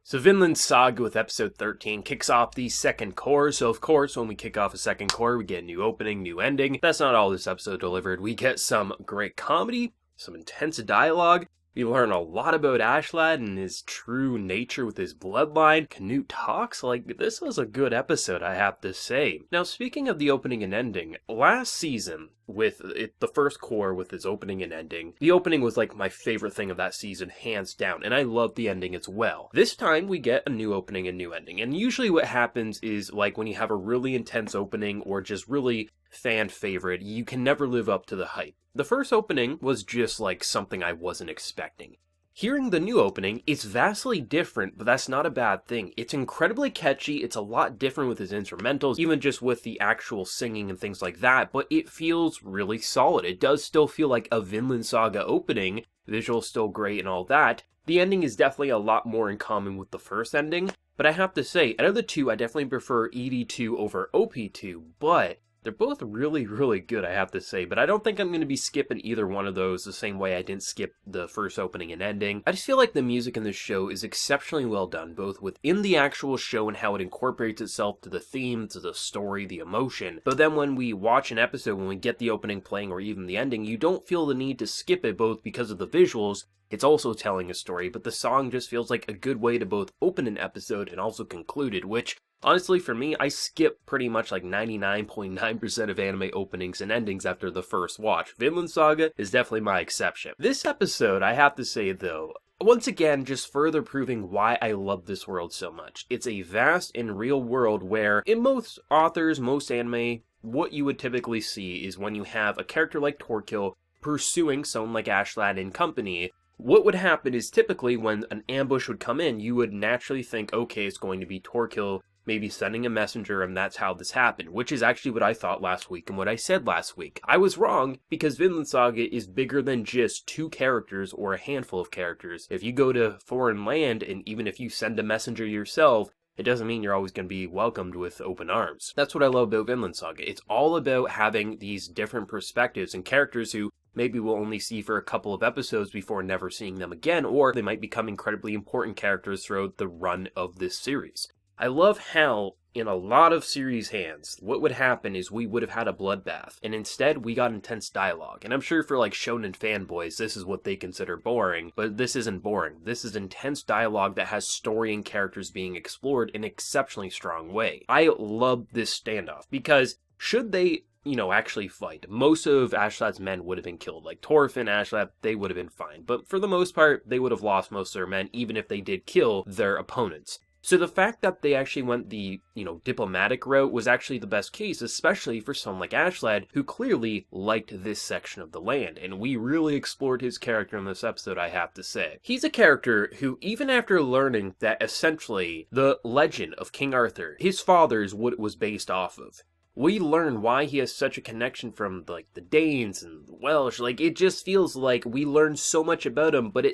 So Vinland Saga with episode 13 kicks off the second core, so of course when we kick off a second core we get a new opening, new ending. That's not all this episode delivered. We get some great comedy, some intense dialogue. We learn a lot about Askeladd and his true nature with his bloodline. Canute talks. This was a good episode, I have to say. Now, speaking of the opening and ending, last season, with the first core with its opening and ending, the opening was my favorite thing of that season, hands down, and I loved the ending as well. This time, we get a new opening and new ending, and usually what happens is, when you have a really intense opening or just really fan favorite, you can never live up to the hype. The first opening was just something I wasn't expecting. Hearing the new opening, it's vastly different, but that's not a bad thing. It's incredibly catchy, it's a lot different with his instrumentals, even just with the actual singing and things like that, but it feels really solid. It does still feel like a Vinland Saga opening, visuals still great and all that. The ending is definitely a lot more in common with the first ending, but I have to say, out of the two, I definitely prefer ED2 over OP2, but they're both really, really good, I have to say, but I don't think I'm going to be skipping either one of those the same way I didn't skip the first opening and ending. I just feel like the music in this show is exceptionally well done, both within the actual show and how it incorporates itself to the theme, to the story, the emotion. But then when we watch an episode, when we get the opening playing or even the ending, you don't feel the need to skip it, both because of the visuals, it's also telling a story, but the song just feels like a good way to both open an episode and also conclude it, which honestly, for me, I skip pretty much 99.9% of anime openings and endings after the first watch. Vinland Saga is definitely my exception. This episode, I have to say though, once again, just further proving why I love this world so much. It's a vast and real world where, in most authors, most anime, what you would typically see is when you have a character like Thorkill pursuing someone like Askeladd and company, what would happen is typically when an ambush would come in, you would naturally think, okay, it's going to be Thorkill maybe sending a messenger, and that's how this happened, which is actually what I thought last week and what I said last week. I was wrong, because Vinland Saga is bigger than just two characters or a handful of characters. If you go to foreign land, and even if you send a messenger yourself, it doesn't mean you're always going to be welcomed with open arms. That's what I love about Vinland Saga. It's all about having these different perspectives and characters who maybe we'll only see for a couple of episodes before never seeing them again, or they might become incredibly important characters throughout the run of this series. I love how, in a lot of series hands, what would happen is we would have had a bloodbath, and instead we got intense dialogue. And I'm sure for shonen fanboys, this is what they consider boring, but this isn't boring. This is intense dialogue that has story and characters being explored in an exceptionally strong way. I love this standoff, because should they actually fight, most of Askeladd's men would have been killed. Thorfinn, Askeladd, they would have been fine. But for the most part, they would have lost most of their men, even if they did kill their opponents. So the fact that they actually went the, diplomatic route was actually the best case, especially for someone like Askeladd, who clearly liked this section of the land, and we really explored his character in this episode, I have to say. He's a character who, even after learning that essentially the legend of King Arthur, his father is what it was based off of, we learn why he has such a connection from, the Danes and the Welsh. It just feels like we learn so much about him, but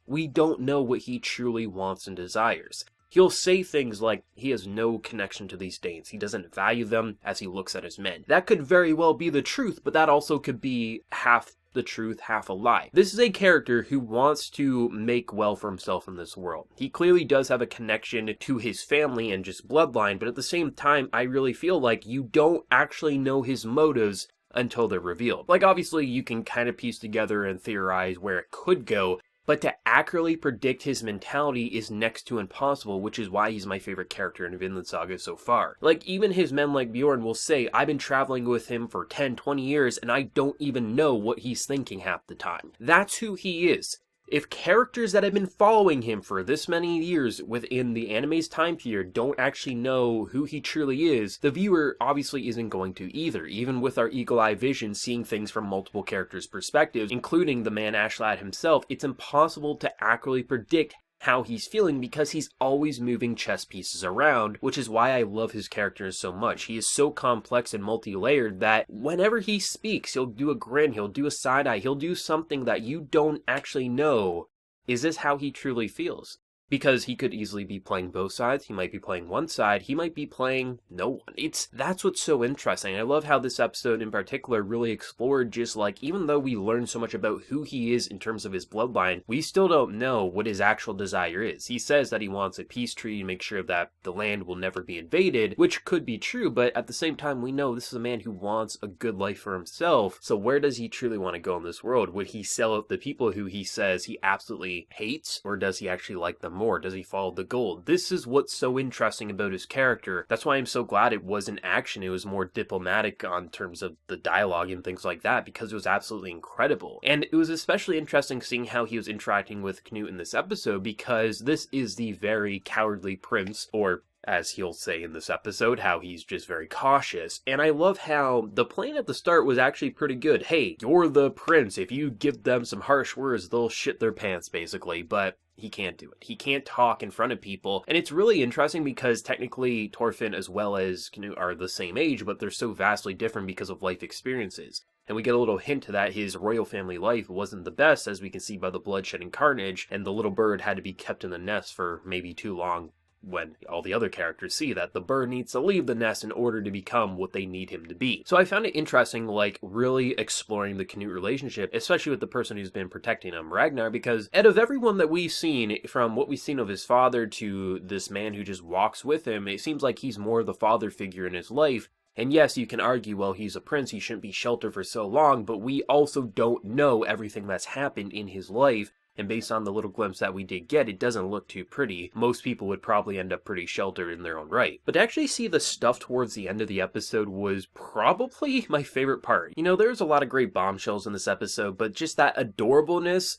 we don't know what he truly wants and desires. He'll say things like he has no connection to these Danes. He doesn't value them as he looks at his men. That could very well be the truth, but that also could be half the truth, half a lie. This is a character who wants to make well for himself in this world. He clearly does have a connection to his family and just bloodline, but at the same time, I really feel like you don't actually know his motives until they're revealed. Obviously, you can kind of piece together and theorize where it could go, but to accurately predict his mentality is next to impossible, which is why he's my favorite character in Vinland Saga so far. Even his men like Bjorn will say, I've been traveling with him for 10, 20 years, and I don't even know what he's thinking half the time. That's who he is. If characters that have been following him for this many years within the anime's time period don't actually know who he truly is, the viewer obviously isn't going to either, even with our eagle-eye vision seeing things from multiple characters' perspectives, including the man Askeladd himself. It's impossible to accurately predict how he's feeling because he's always moving chess pieces around, which is why I love his characters so much. He is so complex and multi-layered that whenever he speaks, he'll do a grin, he'll do a side-eye, he'll do something that you don't actually know. Is this how he truly feels? because he could easily be playing both sides. He might be playing one side. He might be playing no one. That's what's so interesting. I love how this episode in particular really explored just like, even though we learned so much about who he is in terms of his bloodline, we still don't know what his actual desire is. He says that he wants a peace treaty to make sure that the land will never be invaded, which could be true, but at the same time, we know this is a man who wants a good life for himself. So where does he truly want to go in this world? Would he sell out the people who he says he absolutely hates, or does he actually like them more? Does he follow the gold? This is what's so interesting about his character. That's why I'm so glad it wasn't action. It was more diplomatic on terms of the dialogue and things like that, because it was absolutely incredible. And it was especially interesting seeing how he was interacting with Canute in this episode, because this is the very cowardly prince, or as he'll say in this episode, how he's just very cautious. And I love how the plan at the start was actually pretty good. Hey, you're the prince. If you give them some harsh words, they'll shit their pants, basically. But he can't do it. He can't talk in front of people. And it's really interesting because technically Thorfinn as well as Canute are the same age, but they're so vastly different because of life experiences. And we get a little hint that his royal family life wasn't the best, as we can see by the bloodshed and carnage, and the little bird had to be kept in the nest for maybe too long, when all the other characters see that the bird needs to leave the nest in order to become what they need him to be. So I found it interesting, like, really exploring the Canute relationship, especially with the person who's been protecting him, Ragnar, because out of everyone that we've seen, from what we've seen of his father to this man who just walks with him, it seems like he's more the father figure in his life. And yes, you can argue, well, he's a prince, he shouldn't be sheltered for so long, but we also don't know everything that's happened in his life. And based on the little glimpse that we did get, it doesn't look too pretty. Most people would probably end up pretty sheltered in their own right. But to actually see the stuff towards the end of the episode was probably my favorite part. You know, there's a lot of great bombshells in this episode, but just that adorableness,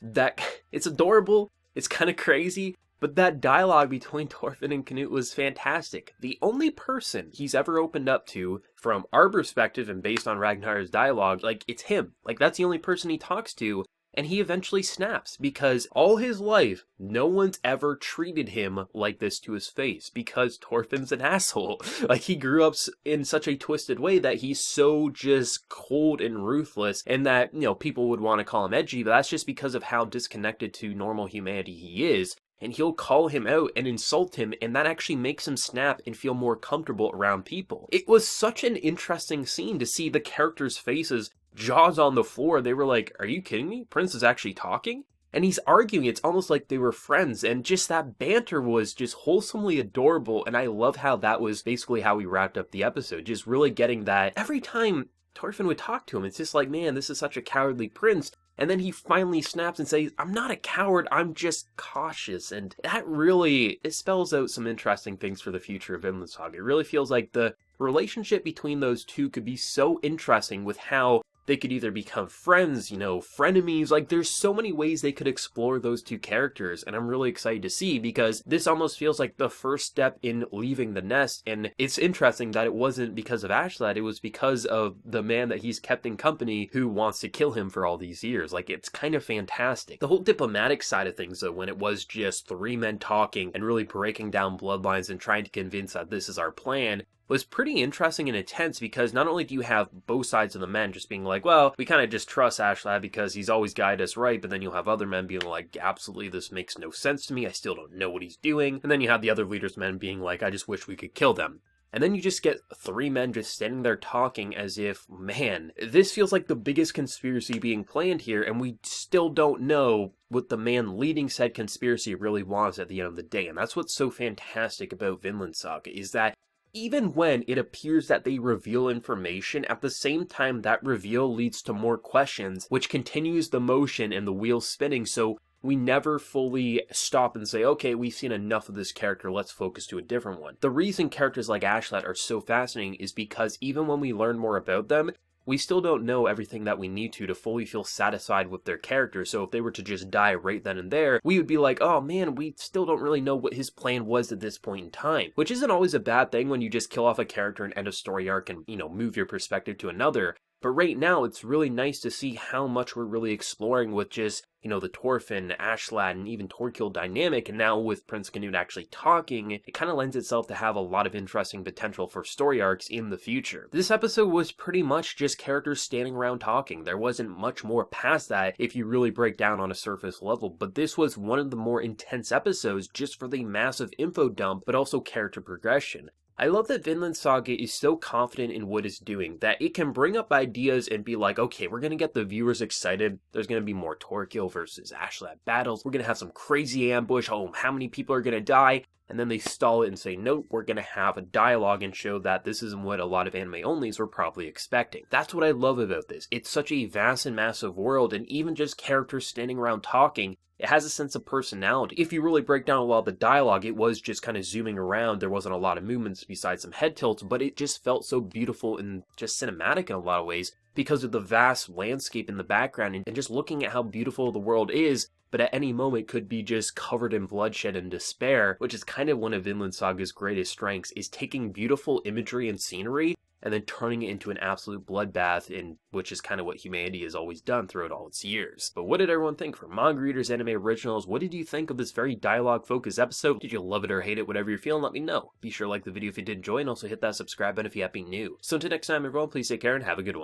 it's adorable, it's kind of crazy, but that dialogue between Thorfinn and Canute was fantastic. The only person he's ever opened up to, from our perspective and based on Ragnar's dialogue, like, it's him. Like, that's the only person he talks to. And he eventually snaps, because all his life, no one's ever treated him like this to his face, because Thorfinn's an asshole. Like, he grew up in such a twisted way that he's so just cold and ruthless, and that, you know, people would want to call him edgy, but that's just because of how disconnected to normal humanity he is. And he'll call him out and insult him, and that actually makes him snap and feel more comfortable around people. It was such an interesting scene to see the characters' faces, jaws on the floor. They were like, are you kidding me? Prince is actually talking? And he's arguing. It's almost like they were friends, and just that banter was just wholesomely adorable, and I love how that was basically how we wrapped up the episode, just really getting that every time Thorfinn would talk to him, it's just like, man, this is such a cowardly prince. And then he finally snaps and says, I'm not a coward, I'm just cautious. And that really, it spells out some interesting things for the future of Vinland Saga. It really feels like the relationship between those two could be so interesting, with how they could either become friends, you know, frenemies. Like, there's so many ways they could explore those two characters, and I'm really excited to see, because this almost feels like the first step in leaving the nest. And it's interesting that it wasn't because of Askeladd, it was because of the man that he's kept in company who wants to kill him for all these years. Like, it's kind of fantastic. The whole diplomatic side of things, though, when it was just three men talking and really breaking down bloodlines and trying to convince that this is our plan, was pretty interesting and intense, because not only do you have both sides of the men just being like, well, we kind of just trust Askeladd because he's always guided us right, but then you'll have other men being like, absolutely, this makes no sense to me, I still don't know what he's doing. And then you have the other leaders' men being like, I just wish we could kill them. And then you just get three men just standing there talking as if, man, this feels like the biggest conspiracy being planned here, and we still don't know what the man leading said conspiracy really wants at the end of the day. And that's what's so fantastic about Vinland Saga, is that even when it appears that they reveal information, at the same time that reveal leads to more questions, which continues the motion and the wheel spinning, so we never fully stop and say, okay, we've seen enough of this character, let's focus to a different one. The reason characters like Askeladd are so fascinating is because even when we learn more about them, we still don't know everything that we need to fully feel satisfied with their character. So if they were to just die right then and there, we would be like, oh man, we still don't really know what his plan was at this point in time. Which isn't always a bad thing when you just kill off a character and end a story arc and, you know, move your perspective to another. But right now, it's really nice to see how much we're really exploring with just, the Thorfinn, Askeladd, and even Thorkill dynamic, and now with Prince Canute actually talking, it kind of lends itself to have a lot of interesting potential for story arcs in the future. This episode was pretty much just characters standing around talking. There wasn't much more past that if you really break down on a surface level, but this was one of the more intense episodes just for the massive info dump, but also character progression. I love that Vinland Saga is so confident in what it's doing, that it can bring up ideas and be like, okay, we're going to get the viewers excited, there's going to be more Thorkill versus Askeladd battles, we're going to have some crazy ambush, oh, how many people are going to die? And then they stall it and say, nope, we're going to have a dialogue and show that this isn't what a lot of anime-onlys were probably expecting. That's what I love about this. It's such a vast and massive world, and even just characters standing around talking, it has a sense of personality. If you really break down a lot of the dialogue, it was just kind of zooming around. There wasn't a lot of movements besides some head tilts, but it just felt so beautiful and just cinematic in a lot of ways because of the vast landscape in the background and just looking at how beautiful the world is, but at any moment could be just covered in bloodshed and despair, which is kind of one of Vinland Saga's greatest strengths, is taking beautiful imagery and scenery and then turning it into an absolute bloodbath, which is kind of what humanity has always done throughout all its years. But what did everyone think? For Manga Readers Anime Originals, what did you think of this very dialogue-focused episode? Did you love it or hate it? Whatever you're feeling, let me know. Be sure to like the video if you did enjoy, and also hit that subscribe button if you happen to be new. So until next time, everyone, please take care and have a good one.